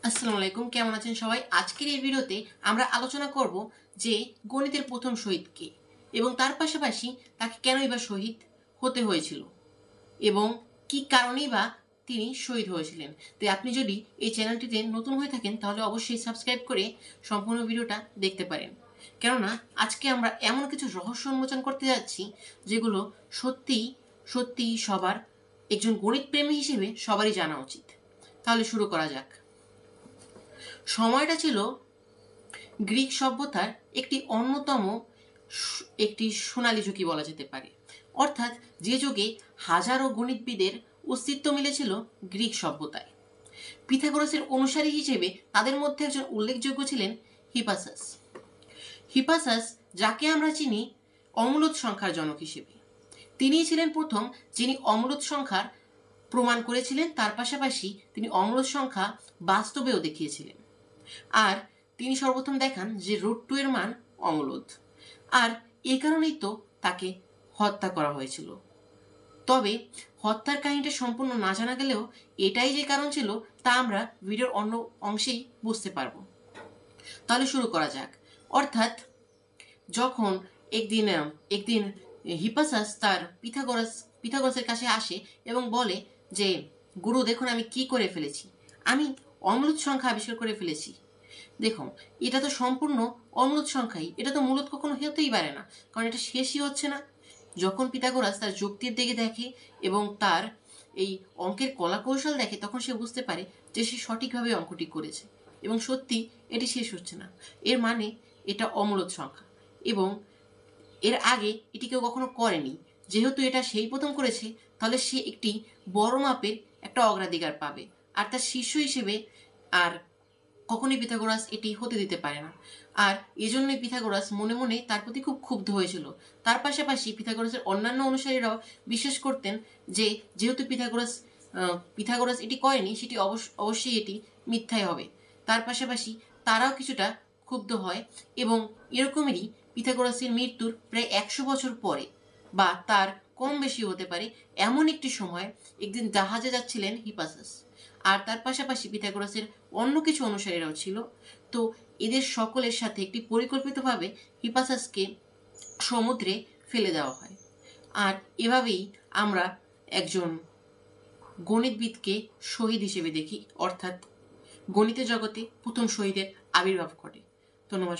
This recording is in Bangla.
আসসালামু আলাইকুম, কেমন আছেন সবাই? আজকের এই ভিডিওতে আমরা আলোচনা করব যে গণিতের প্রথম শহীদ কে এবং তার পাশাপাশি তাকে কেনই বা শহীদ হতে হয়েছিল এবং কি কারণেই বা তিনি শহীদ হয়েছিলেন। তো আপনি যদি এই চ্যানেলটিতে নতুন হয়ে থাকেন তাহলে অবশ্যই সাবস্ক্রাইব করে সম্পূর্ণ ভিডিওটা দেখতে পারেন, কেননা আজকে আমরা এমন কিছু রহস্য উন্মোচন করতে যাচ্ছি যেগুলো সত্যিই সত্যিই সবার, একজন গণিত প্রেমী হিসেবে সবারই জানা উচিত। তাহলে শুরু করা যাক। সময়টা ছিল গ্রিক সভ্যতার একটি সোনালী যুগই বলা যেতে পারে। অর্থাৎ যে যুগে হাজারো গণিতবিদের অস্তিত্ব মিলেছিল গ্রিক সভ্যতায়। পিথাগোরাসের অনুসারী হিসেবে তাদের মধ্যে একজন উল্লেখযোগ্য ছিলেন হিপাসাস। হিপাসাস, যাকে আমরা চিনি অমূলদ সংখ্যার জনক হিসেবে, তিনিই ছিলেন প্রথম যিনি অমূলদ সংখ্যার প্রমাণ করেছিলেন। তার পাশাপাশি তিনি অমূলদ সংখ্যা বাস্তবেও দেখিয়েছিলেন। আর তিনি সর্বপ্রথম দেখান যে √2 এর মান অমূলদ। আর এই কারণেই তো তাকে হত্যা করা হয়েছিল। তবে হত্যার কাহিনীটা সম্পূর্ণ না জানা গেলেও এটাই যে কারণ ছিল তা আমরা ভিডিওর অন্য অংশেই বুঝতে পারবো। তাহলে শুরু করা যাক। অর্থাৎ যখন একদিন হিপাসাস তার পিথাগোরাসের কাছে আসে এবং বলে যে, গুরু দেখুন আমি কি করে ফেলেছি, আমি অমূলদ সংখ্যা আবিষ্কার করে ফেলেছি। দেখুন, এটা তো সম্পূর্ণ অমূলদ সংখ্যাই, এটা তো মূলদ কখনো হতেই পারে না, কারণ এটা শেষই হচ্ছে না। যখন পিথাগোরাস তার যুক্তির দিকে দেখে এবং তার এই অঙ্কের কলা কৌশল দেখে, তখন সে বুঝতে পারে যে সে সঠিকভাবে অঙ্কটি করেছে এবং সত্যি এটি শেষ হচ্ছে না। এর মানে এটা অমূলদ সংখ্যা এবং এর আগে এটি কেউ কখনো করেনি। যেহেতু এটা সেই প্রথম করেছে, তাহলে সে একটি বড় মাপের একটা অগ্রাধিকার পাবে, আর তার শিষ্য হিসেবে আর কখনোই পিথাগোরাস এটি হতে দিতে পারে না। আর এজন্যই পিথাগোরাস মনে মনে তার প্রতি খুব ক্ষুব্ধ হয়েছিল। তার পাশাপাশি পিথাগোরাসের অন্যান্য অনুসারীরাও বিশ্বাস করতেন যে যেহেতু পিথাগোরাস এটি করেনি, সেটি অবশ্যই এটি মিথ্যাই হবে। তার পাশাপাশি তারাও কিছুটা ক্ষুব্ধ হয় এবং এরকমেরই পিথাগোরাসের মৃত্যুর প্রায় 100 বছর পরে বা তার কম বেশি হতে পারে এমন একটি সময় একদিন জাহাজে যাচ্ছিলেন হিপাসাস, আর তার পাশাপাশি পিথাগোরাসের অন্য কিছু অনুসারীরাও ছিল। তো এদের সকলের সাথে একটি পরিকল্পিতভাবে হিপাসাসকে সমুদ্রে ফেলে দেওয়া হয়। আর এভাবেই আমরা একজন গণিতবিদকে শহীদ হিসেবে দেখি, অর্থাৎ গণিতের জগতে প্রথম শহীদের আবির্ভাব ঘটে। ধন্যবাদ।